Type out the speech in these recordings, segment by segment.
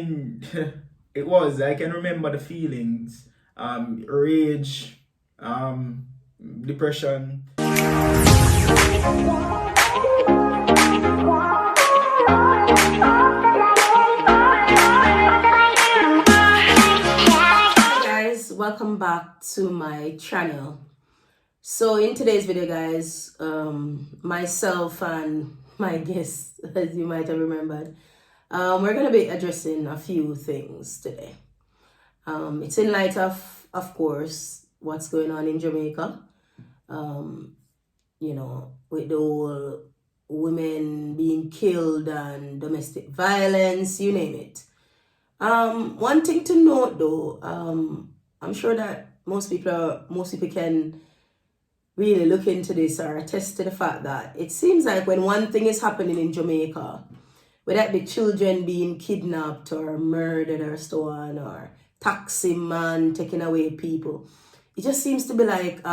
mean, it was. I can remember the feelings, rage, depression. Hi guys, welcome back to my channel. So in today's video, guys, myself and my guest, as you might have remembered, we're going to be addressing a few things today. It's in light of course, what's going on in Jamaica, with the whole women being killed and domestic violence, you name it. One thing to note though, I'm sure that most people can really look into this or attest to the fact that it seems like when one thing is happening in Jamaica, whether it be children being kidnapped or murdered or so on, or taxi man taking away people, it just seems to be like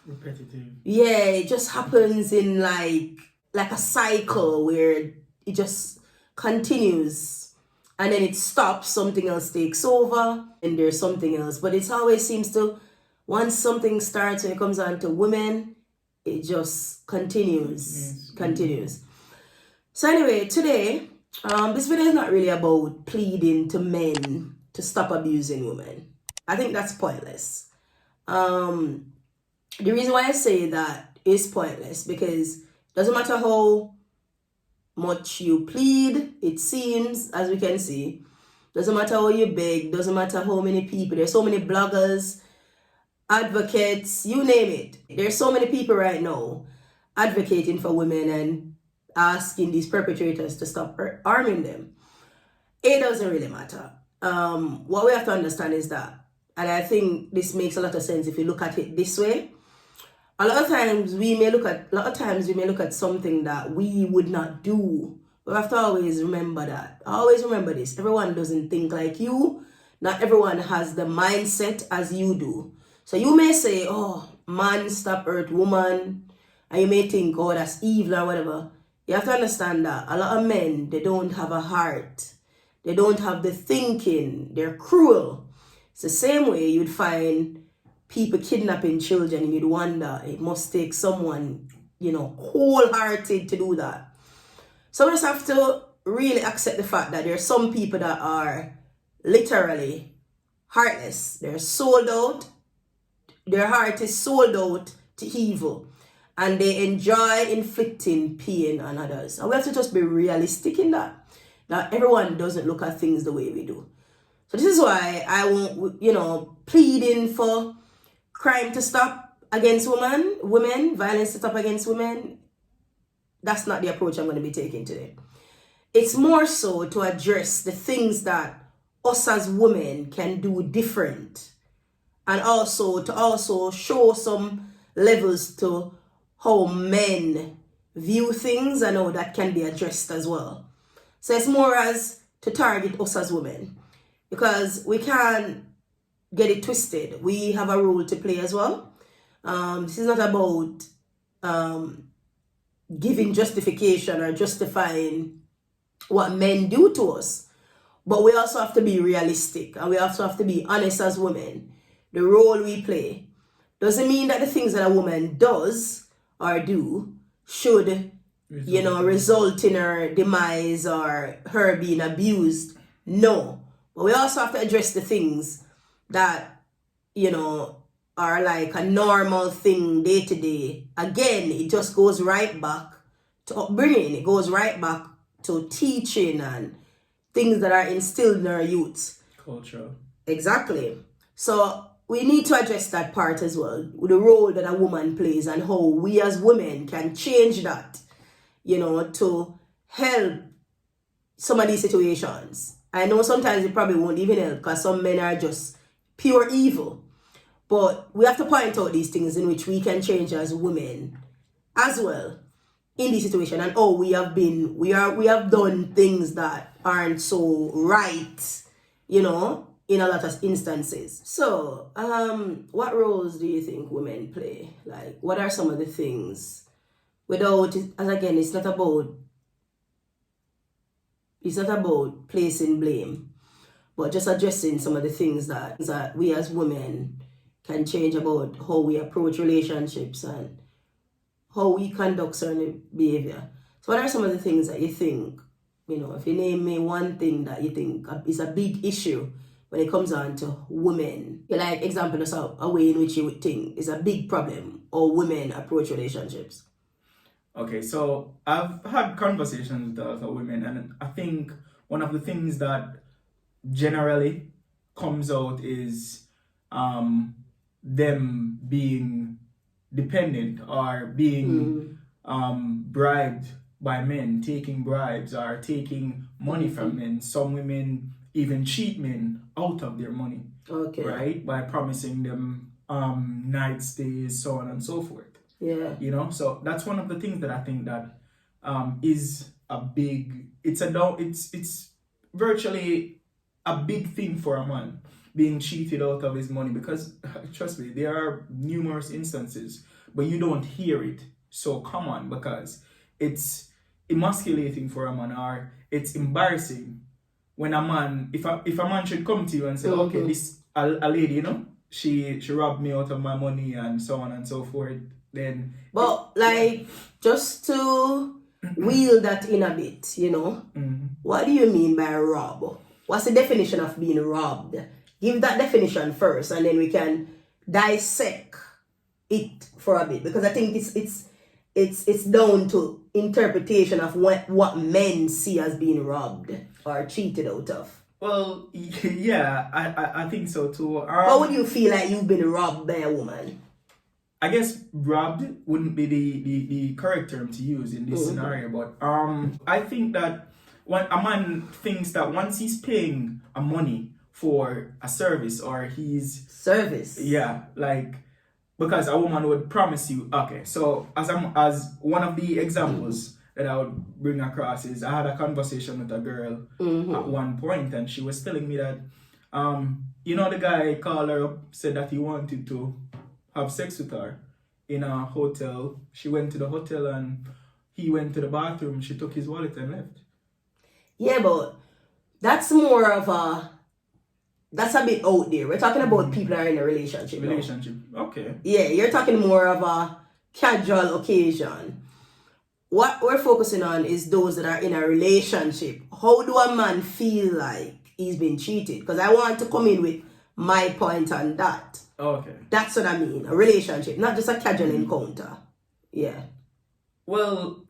Repetitive. Yeah, it just happens in like a cycle where it just continues and then it stops, something else takes over, and there's something else. But it always seems to, once something starts, when it comes on to women, it just continues. So anyway, today, this video is not really about pleading to men to stop abusing women. I think that's pointless. The reason why I say that is pointless because it doesn't matter how much you plead, it seems, as we can see. Doesn't matter how you beg, doesn't matter how many people. There's so many bloggers, advocates, you name it. There's so many people right now advocating for women and asking these perpetrators to stop harming them. It doesn't really matter. What we have to understand is that, and I think this makes a lot of sense if you look at it this way. A lot of times we may look at something that we would not do. But we have to always remember that. Always remember this. Everyone doesn't think like you. Not everyone has the mindset as you do. So you may say, oh, man, stop hurt woman. And you may think, oh, that's evil or whatever. You have to understand that a lot of men, they don't have a heart. They don't have the thinking. They're cruel. It's the same way you'd find people kidnapping children and you'd wonder, it must take someone, wholehearted to do that. So we just have to really accept the fact that there are some people that are literally heartless. They're sold out. Their heart is sold out to evil. And they enjoy inflicting pain on others. And we have to just be realistic in that. That everyone doesn't look at things the way we do. So this is why I won't, pleading for crime to stop against women, violence to stop against women. That's not the approach I'm going to be taking today. It's more so to address the things that us as women can do different. And also to show some levels to how men view things and how that can be addressed as well. So it's more as to target us as women. Because we can't get it twisted. We have a role to play as well. This is not about giving justification or justifying what men do to us. But we also have to be realistic and we also have to be honest as women. The role we play doesn't mean that the things that a woman does or do should, result in her demise or her being abused. No. But we also have to address the things that, are like a normal thing day to day. Again, it just goes right back to upbringing. It goes right back to teaching and things that are instilled in our youths. Culture. Exactly. So we need to address that part as well. The role that a woman plays and how we as women can change that, to help some of these situations. I know sometimes it probably won't even help because some men are just pure evil. But we have to point out these things in which we can change as women as well in this situation. And we have done things that aren't so right, in a lot of instances. So, what roles do you think women play? Like, what are some of the things? As again, it's not about placing blame. but just addressing some of the things that we as women can change about how we approach relationships and how we conduct certain behavior. So what are some of the things that you think, if you name me one thing that you think is a big issue when it comes on to women, like example of a way in which you would think is a big problem or women approach relationships? Okay, so I've had conversations with other women, and I think one of the things that generally comes out is them being dependent or being bribed by men, taking bribes or taking money from men. Some women even cheat men out of their money, Okay. right? By promising them night stays, so on and so forth. Yeah. So that's one of the things that I think that is a big, it's virtually a big thing for a man, being cheated out of his money, because trust me, there are numerous instances, but you don't hear it so common because it's emasculating for a man, or it's embarrassing when a man, if a man should come to you and say, okay, this a lady, she robbed me out of my money and so on and so forth, then but just to wheel that in a bit, what do you mean by rob? What's the definition of being robbed? Give that definition first, and then we can dissect it for a bit, because I think it's down to interpretation of what men see as being robbed or cheated out of. Well, yeah, I think so too. How would you feel like you've been robbed by a woman? I guess robbed wouldn't be the correct term to use in this scenario, but I think that when a man thinks that once he's paying a money for a service, or he's because a woman would promise you, okay, so as one of the examples that I would bring across is, I had a conversation with a girl at one point, and she was telling me that the guy called her up, said that he wanted to have sex with her in a hotel. She went to the hotel and he went to the bathroom. She took his wallet and left. Yeah, but that's that's a bit out there. We're talking about people that are in a relationship. Okay. Yeah, you're talking more of a casual occasion. What we're focusing on is those that are in a relationship. How do a man feel like he's been cheated? Because I want to come in with my point on that. Okay. That's what I mean. A relationship, not just a casual encounter. Yeah. Well,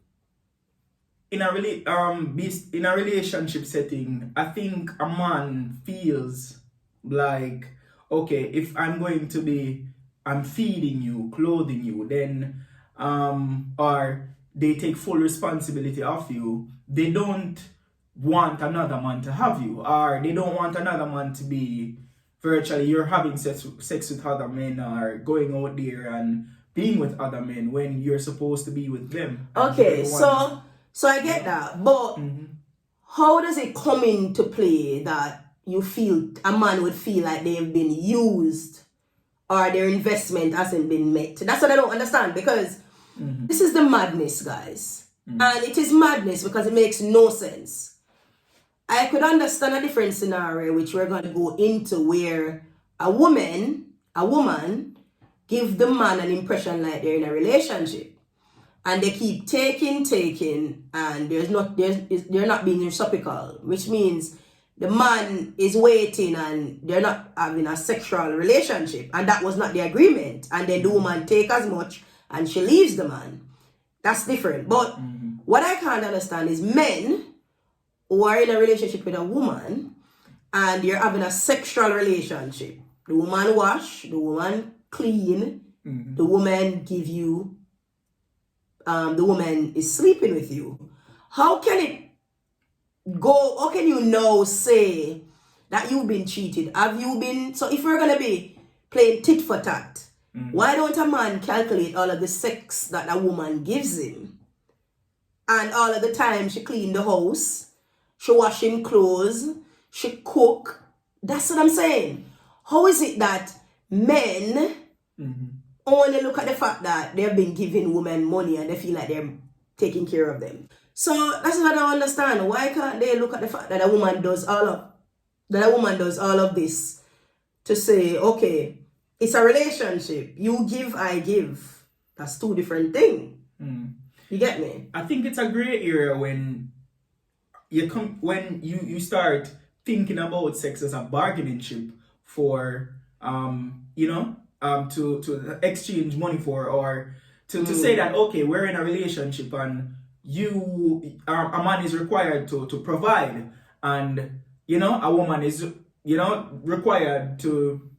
in a relationship setting, I think a man feels like, okay, if I'm feeding you, clothing you, then or they take full responsibility of you, they don't want another man to have you, or they don't want another man to be virtually, you're having sex with other men, or going out there and being with other men when you're supposed to be with them. Okay, so I get that, but how does it come into play that you feel a man would feel like they've been used or their investment hasn't been met? That's what I don't understand, because this is the madness, guys. And it is madness because it makes no sense. I could understand a different scenario, which we're going to go into, where a woman give the man an impression like they're in a relationship, and they keep taking, and they're not being reciprocal, which means the man is waiting and they're not having a sexual relationship, and that was not the agreement, and then the woman take as much and she leaves the man. That's different. But what I can't understand is men who are in a relationship with a woman and you're having a sexual relationship. The woman wash, the woman clean, the woman give you, the woman is sleeping with you. How can you now say that you've been cheated? So if we're going to be playing tit for tat, why don't a man calculate all of the sex that a woman gives him? And all of the time she clean the house, she wash him clothes, she cook. That's what I'm saying. How is it that men only look at the fact that they've been giving women money and they feel like they're taking care of them? So that's what I don't understand. Why can't they look at the fact that a woman does all of that a woman does all of this to say, okay, it's a relationship. You give, I give. That's two different things. You get me? I think it's a gray area when you start thinking about sex as a bargaining chip for to exchange money for, or to say that, okay, we're in a relationship and a man is required to provide, and a woman is required to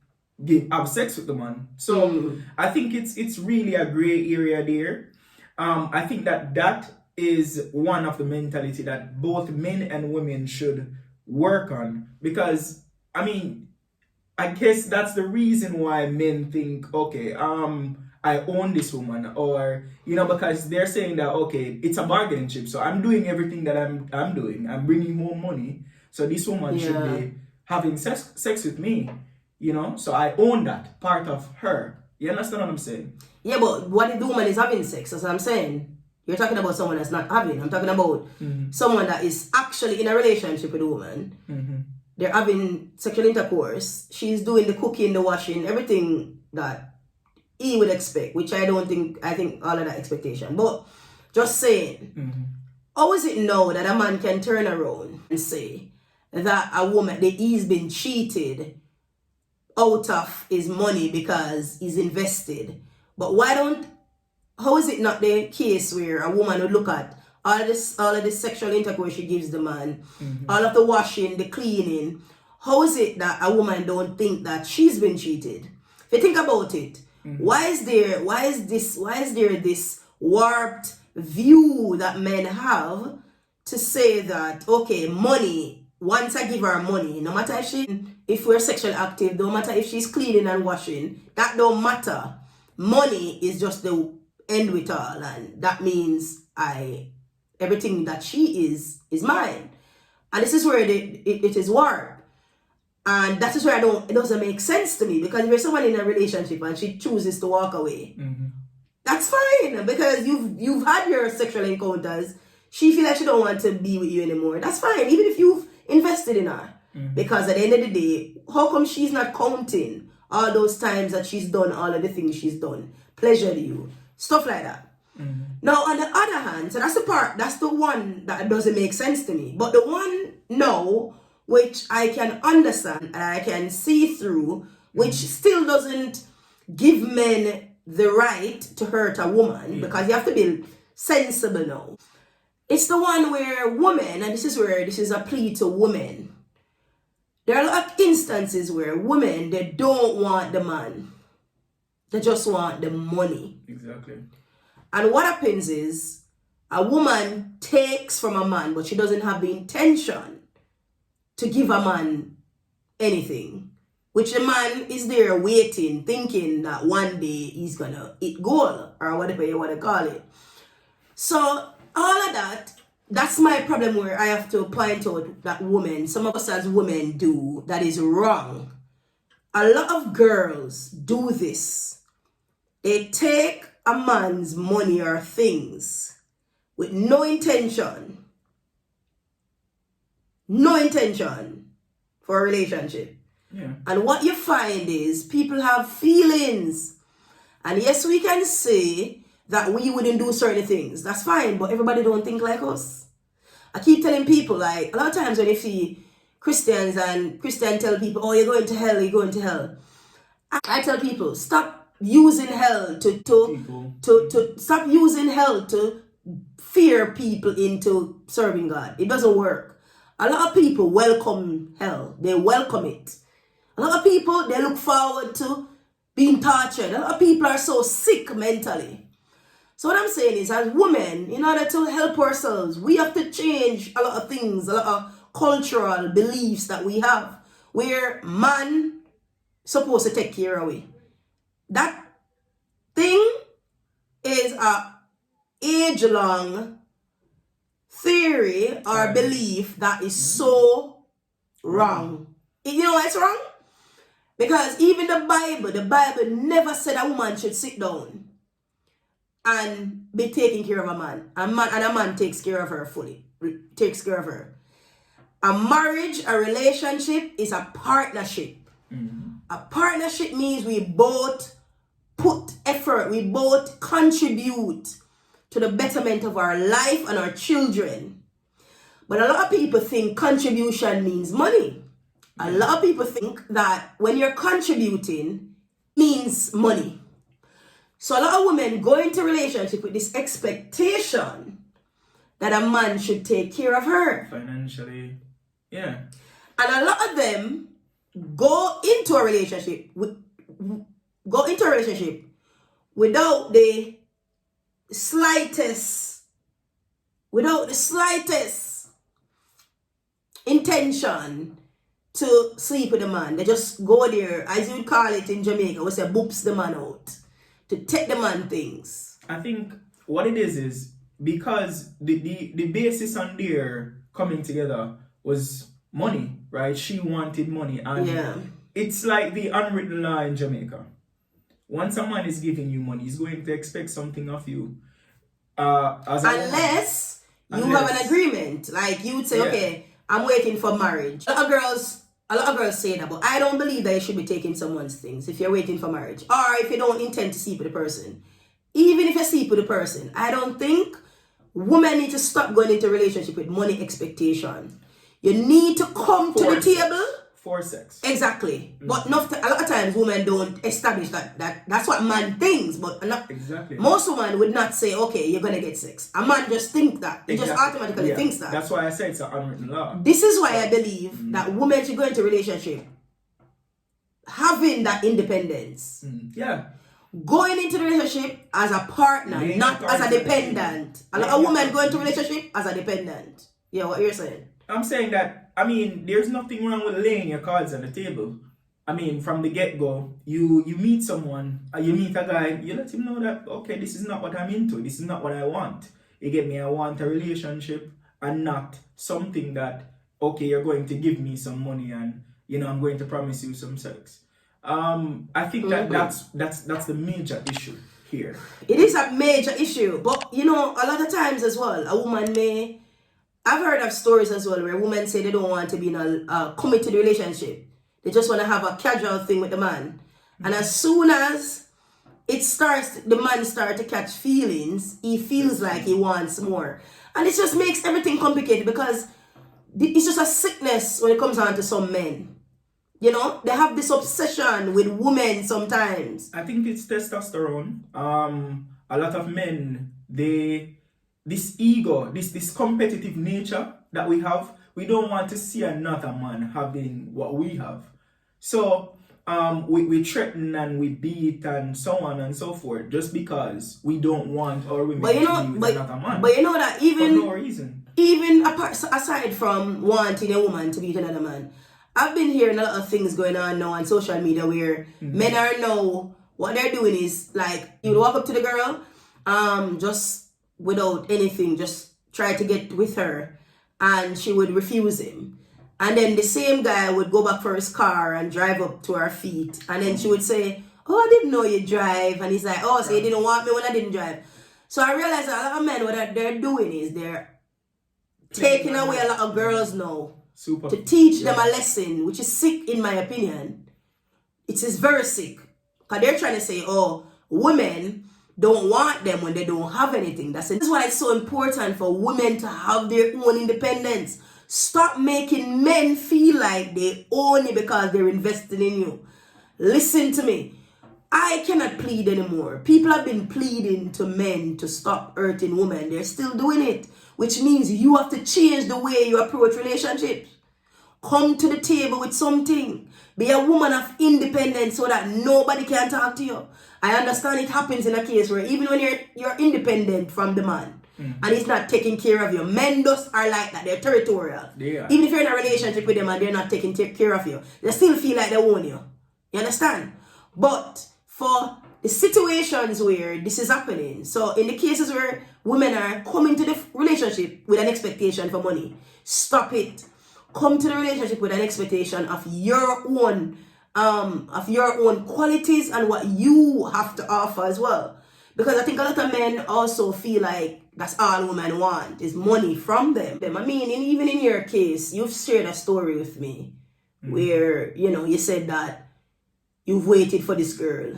have sex with the man. So I think it's really a gray area there. I think that is one of the mentality that both men and women should work on, because I guess that's the reason why men think, okay, I own this woman, or because they're saying that, okay, it's a bargaining chip, so I'm doing everything that I'm doing. I'm bringing home money, so this woman should be having sex with me, so I own that part of her. You understand what I'm saying? Yeah, but what if the woman is having sex? That's what I'm saying. You're talking about someone that's not having. I'm talking about someone that is actually in a relationship with a woman. They're having sexual intercourse. She's doing the cooking, the washing, everything that he would expect, which I think all of that expectation. But just saying, how is it now that a man can turn around and say that a woman, that he's been cheated out of his money because he's invested? But how is it not the case where a woman would look at all of this sexual intercourse she gives the man, all of the washing, the cleaning? How is it that a woman don't think that she's been cheated? If you think about it, why is there this warped view that men have to say that, okay, money, once I give her money, no matter if we're sexually active, no matter if she's cleaning and washing, that don't matter. Money is just the end with all, and that means everything that she is mine. And this is where it is warped. And that is where it doesn't make sense to me, because if you're someone in a relationship and she chooses to walk away, that's fine, because you've had your sexual encounters. She feels like she don't want to be with you anymore. That's fine, even if you've invested in her. Because at the end of the day, how come she's not counting all those times that she's done all of the things she's done? Pleasure to you. Stuff like that. Now, on the other hand, so that's the one that doesn't make sense to me. But the one now, which I can understand and I can see through, which still doesn't give men the right to hurt a woman, because you have to be sensible now. It's the one where women, and this is a plea to women. There are a lot of instances where women, they don't want the man. They just want the money. Exactly. And what happens is, a woman takes from a man, but she doesn't have the intention to give a man anything, which the man is there waiting, thinking that one day he's gonna hit goal, or whatever you want to call it. So all of that's my problem, where I have to point out that some of us as women do, that is wrong. A lot of girls do this. They take a man's money or things with no intention for a relationship. Yeah. And what you find is people have feelings. And yes, we can say that we wouldn't do certain things. That's fine, but everybody don't think like us. I keep telling people, like, a lot of times when you see Christians and Christians tell people, oh, you're going to hell, you're going to hell. I tell people, stop using hell to stop using hell to fear people into serving God. It doesn't work. A lot of people welcome hell. They welcome it. A lot of people, they look forward to being tortured. A lot of people are so sick mentally. So what I'm saying is, as women, in order to help ourselves, we have to change a lot of things, a lot of cultural beliefs that we have, where man supposed to take care of it. That thing is a age-long theory or belief that is so wrong. You know why it's wrong? Because even the Bible never said a woman should sit down and be taking care of a man. A man takes care of her fully. Takes care of her. A marriage, a relationship is a partnership. A partnership means we both put effort, we both contribute to the betterment of our life and our children. But a lot of people think contribution means money. A lot of people think that when you're contributing means money. So a lot of women go into relationship with this expectation that a man should take care of her. Financially, yeah. And a lot of them go into a relationship without the slightest intention to sleep with a man. They just go there, as you would call it in Jamaica, we say boops the man out, to take the man things. I think what it is because the basis on their coming together was money, right? She wanted money, and it's like the unwritten law in Jamaica. Once a man is giving you money, he's going to expect something of you. Unless you have an agreement, like you would say, okay, I'm waiting for marriage. A lot of girls say that, but I don't believe that you should be taking someone's things if you're waiting for marriage, or if you don't intend to sleep with the person. Even if you sleep with the person, I don't think women need to stop going into a relationship with money expectation. You need to come to the table for sex. Exactly. But a lot of times women don't establish that's what man thinks, but exactly. Most women would not say, okay, you're gonna get sex. A man just thinks that. He just automatically thinks that. That's why I say it's an unwritten law. This is why I believe that women should go into a relationship having that independence. Yeah. Going into the relationship as a partner, not as a dependent. A lot of women go into a relationship as a dependent. Yeah, what you're saying? I'm saying that, I mean, there's nothing wrong with laying your cards on the table. I mean, from the get-go, you meet someone, you meet a guy, you let him know that, okay, this is not what I'm into, this is not what I want. You get me? I want a relationship and not something that, okay, you're going to give me some money and, you know, I'm going to promise you some sex. I think that's the major issue here. It is a major issue, but, you know, a lot of times as well, a woman may... I've heard of stories as well where women say they don't want to be in a committed relationship. They just want to have a casual thing with the man. And as soon as the man starts to catch feelings, he feels like he wants more. And it just makes everything complicated because it's just a sickness when it comes down to some men. You know, they have this obsession with women sometimes. I think it's testosterone. A lot of men, this ego, this competitive nature that we have, we don't want to see another man having what we have. So we threaten and we beat and so on and so forth just because we don't want our women to be with another man. But you know that even for no reason. Even aside from wanting a woman to be with another man, I've been hearing a lot of things going on now on social media where men are now, what they're doing is like, you would walk up to the girl, just without anything, just try to get with her, and she would refuse him. And then the same guy would go back for his car and drive up to her feet, and then she would say, oh, I didn't know you drive. And he's like, oh, so you didn't want me when I didn't drive. So I realized that a lot of men, what they're doing is they're taking away a lot of girls now to teach them a lesson, which is sick in my opinion. It is very sick. Because they're trying to say, oh, women don't want them when they don't have anything. This is why it's so important for women to have their own independence. Stop making men feel like they own you because they're investing in you. Listen to me. I cannot plead anymore. People have been pleading to men to stop hurting women. They're still doing it, which means you have to change the way you approach relationships. Come to the table with something. Be a woman of independence so that nobody can talk to you. I understand it happens in a case where even when you're independent from the man and he's not taking care of you, men just are like that. They're territorial. Yeah. Even if you're in a relationship with them and they're not taking care of you, they still feel like they own you. You understand? But for the situations where this is happening, so in the cases where women are coming to the relationship with an expectation for money, stop it. Come to the relationship with an expectation of your own qualities and what you have to offer as well. Because I think a lot of men also feel like That's all women want is money from them. I mean, even in your case, you've shared a story with me where, you said that you've waited for this girl,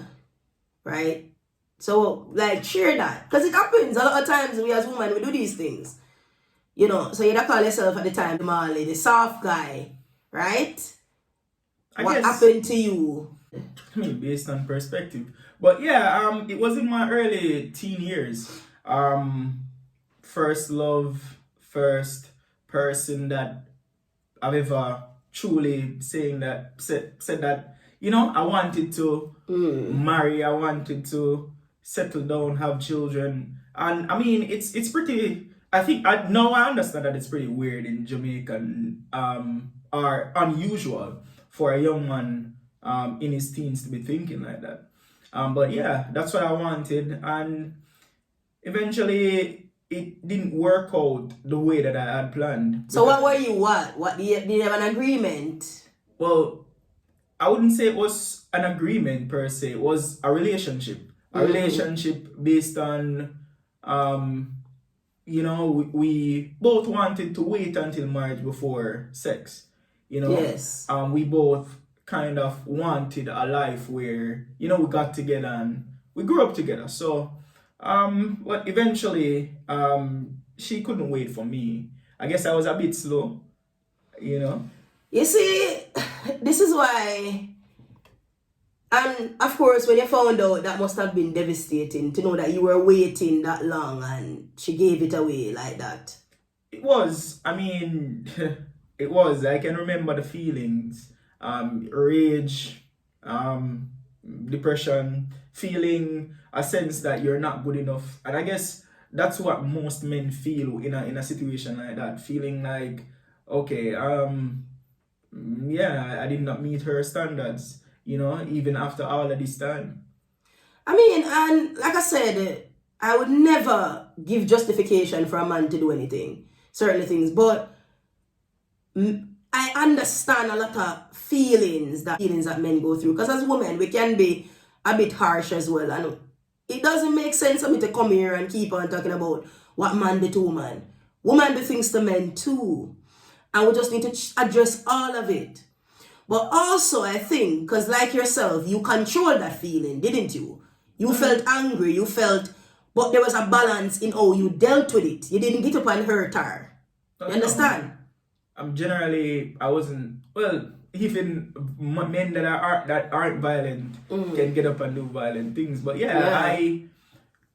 right? So, like, share that. Because it happens. A lot of times we as women, we do these things. So you'd call yourself at the time, Demarley, the soft guy, right? What happened to you? I mean, based on perspective. But yeah, it was in my early teen years. First love, first person that I've ever truly said that, I wanted to marry, I wanted to settle down, have children. And I mean, it's pretty, now I understand that it's pretty weird in Jamaican, or unusual for a young man in his teens to be thinking like that. But yeah, that's what I wanted. And eventually, it didn't work out the way that I had planned. So what were you, what? Did you have an agreement? Well, I wouldn't say it was an agreement per se. It was a relationship. A relationship based on, we both wanted to wait until marriage before sex. Yes. We both kind of wanted a life where, we got together and we grew up together. So, but eventually, she couldn't wait for me. I guess I was a bit slow, You see, this is why, and of course, when you found out, that must have been devastating to know that you were waiting that long and she gave it away like that. It was, I mean, it was. I can remember the feelings, rage, depression, feeling a sense that you're not good enough. And I guess that's what most men feel in a situation like that, feeling like, okay, yeah, I did not meet her standards, even after all of this time. I mean, and like I said, I would never give justification for a man to do anything, certain things, but I understand a lot of feelings that men go through, because as women, we can be a bit harsh as well, and it doesn't make sense for me to come here and keep on talking about what man do to woman. Woman do things to men too. And we just need to address all of it. But also, I think, because like yourself, you controlled that feeling, didn't you? You felt angry, but there was a balance in how you dealt with it. You didn't get up and hurt her. You understand? I wasn't, well, even men that aren't violent can get up and do violent things. But yeah.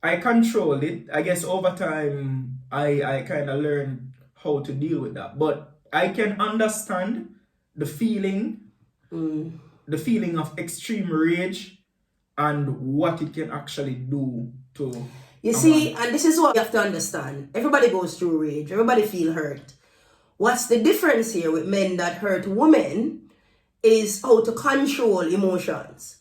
I controlled it. I guess over time, I kind of learned how to deal with that. But I can understand the feeling of extreme rage and what it can actually do to. You see, and this is what you have to understand. Everybody goes through rage. Everybody feel hurt. What's the difference here with men that hurt women is how to control emotions.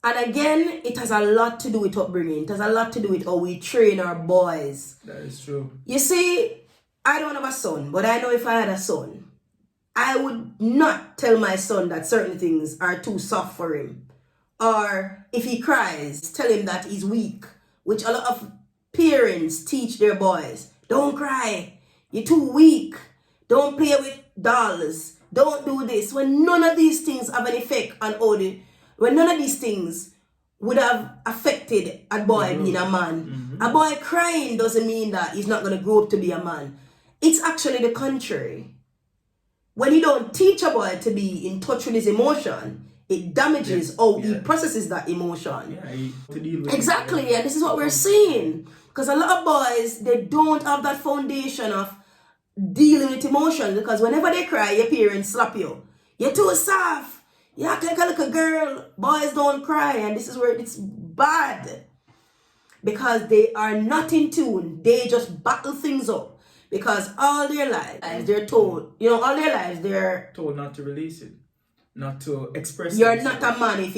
And again, it has a lot to do with upbringing. It has a lot to do with how we train our boys. That is true. You see, I don't have a son, but I know if I had a son, I would not tell my son that certain things are too soft for him. Or if he cries, tell him that he's weak, which a lot of parents teach their boys. Don't cry. You're too weak. Don't play with dolls. Don't do this. When none of these things have an effect on when none of these things would have affected a boy being a man. A boy crying doesn't mean that he's not going to grow up to be a man. It's actually the contrary. When you don't teach a boy to be in touch with his emotion, it damages how he processes that emotion. To deal with exactly, and this is what we're seeing. Because a lot of boys, they don't have that foundation of dealing with emotions, because whenever they cry, your parents slap you. You're too soft. You act like a little girl. Boys don't cry, and this is where it's bad. Because they are not in tune. They just battle things up. Because all their lives, they're told, they're told not to release it, not to express. You're not a man if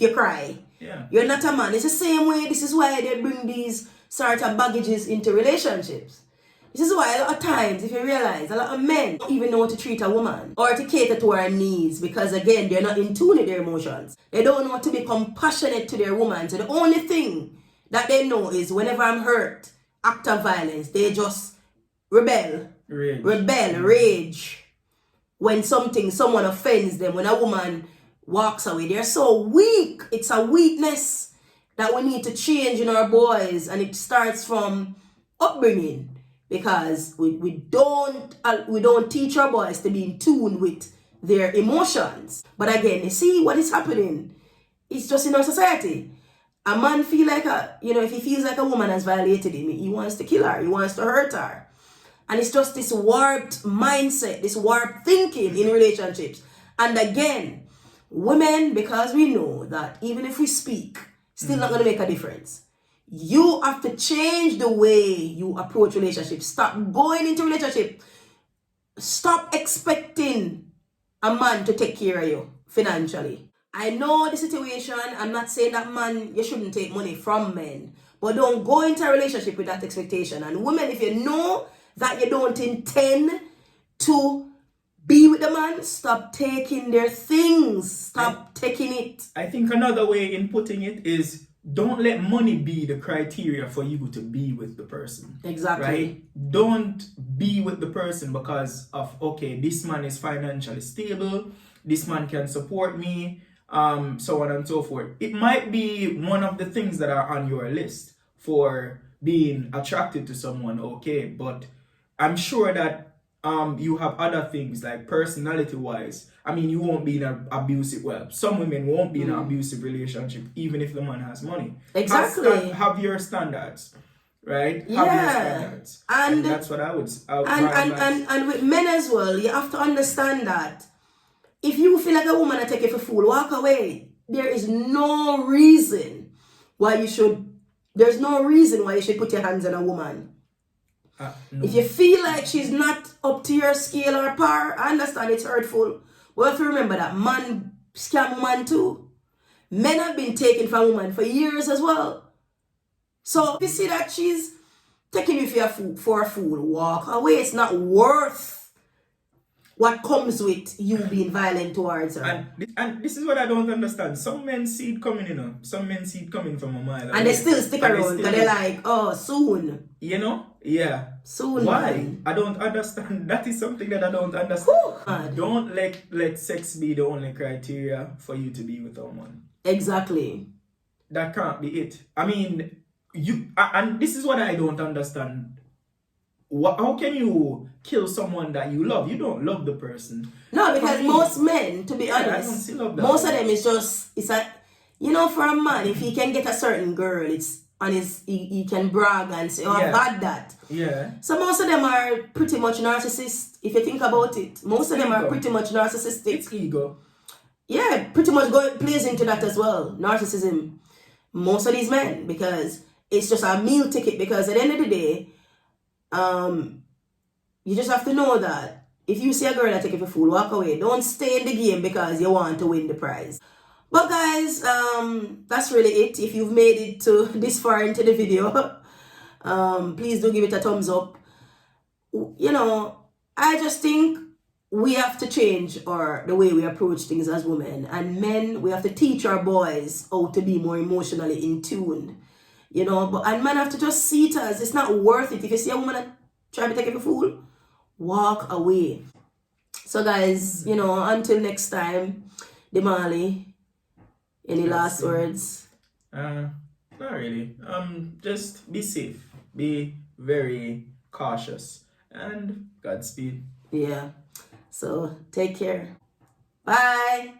you cry. Yeah. You're not a man. It's the same way. This is why they bring these sort of baggages into relationships. This is why a lot of times, if you realize, a lot of men don't even know how to treat a woman or to cater to her needs, because again, they're not in tune with their emotions. They don't know how to be compassionate to their woman. So the only thing that they know is whenever I'm hurt, act of violence. They just rebel, Rage. rage when someone offends them. When a woman walks away, they're so weak. It's a weakness that we need to change in our boys, and it starts from upbringing, because we don't teach our boys to be in tune with their emotions. But again, you see what is happening. It's just in our society. A man feel like if he feels like a woman has violated him, he wants to kill her, he wants to hurt her. And it's just this warped mindset, this warped thinking in relationships. And again, women, because we know that even if we speak, still not going to make a difference. You have to change the way you approach relationships. Stop going into relationship. Stop expecting a man to take care of you financially. I know the situation. I'm not saying that man, you shouldn't take money from men. But don't go into a relationship with that expectation. And women, if you know that you don't intend to be with the man, stop taking their things. Stop taking it. I think another way in putting it is, don't let money be the criteria for you to be with the person. Exactly. Right? Don't be with the person because of, okay, this man is financially stable, this man can support me, so on and so forth. It might be one of the things that are on your list for being attracted to someone, okay, but I'm sure that you have other things, like personality-wise. I mean, you won't be in an abusive, well, some women won't be in an abusive relationship even if the man has money. Exactly. Have your standards, right? Yeah. Have your standards. And that's what I would and with men as well, you have to understand that if you feel like a woman that take you for fool, walk away. There's no reason why you should put your hands on a woman. No. If you feel like she's not up to your scale or par, I understand it's hurtful. But you have to remember that man scam woman too. Men have been taken from women for years as well. So if you see that she's taking you for a fool, walk away. It's not worth what comes with you being violent towards her. And this is what I don't understand. Some men see it coming, Some men see it coming from a mile away. And they still stick around because they're like, oh, soon. Yeah. Soon. Why? Man. I don't understand. That is something that I don't understand. Don't let sex be the only criteria for you to be with a woman. Exactly. That can't be it. I mean, and this is what I don't understand. How can you kill someone that you love? You don't love the person. No, because most men, to be honest, I don't see love that most of them is just, it's a, for a man, if he can get a certain girl, he can brag and say, oh, I've had that. Yeah. So most of them are pretty much narcissists, if you think about it. Most of them are pretty much narcissistic. It's ego. Yeah, pretty much plays into that as well. Narcissism. Most of these men, because it's just a meal ticket, because at the end of the day, you just have to know that if you see a girl that take you for fool, walk away. Don't stay in the game because you want to win the prize. But guys, that's really it. If you've made it to this far into the video, please do give it a thumbs up. I just think we have to change the way we approach things as women. And men, we have to teach our boys how to be more emotionally in tune. And men have to just see it as it's not worth it. If you see a woman that try to take you for fool, walk away. So guys, until next time, Demarley, any last words? Not really. Just be safe. Be very cautious. And Godspeed. Yeah. So take care. Bye.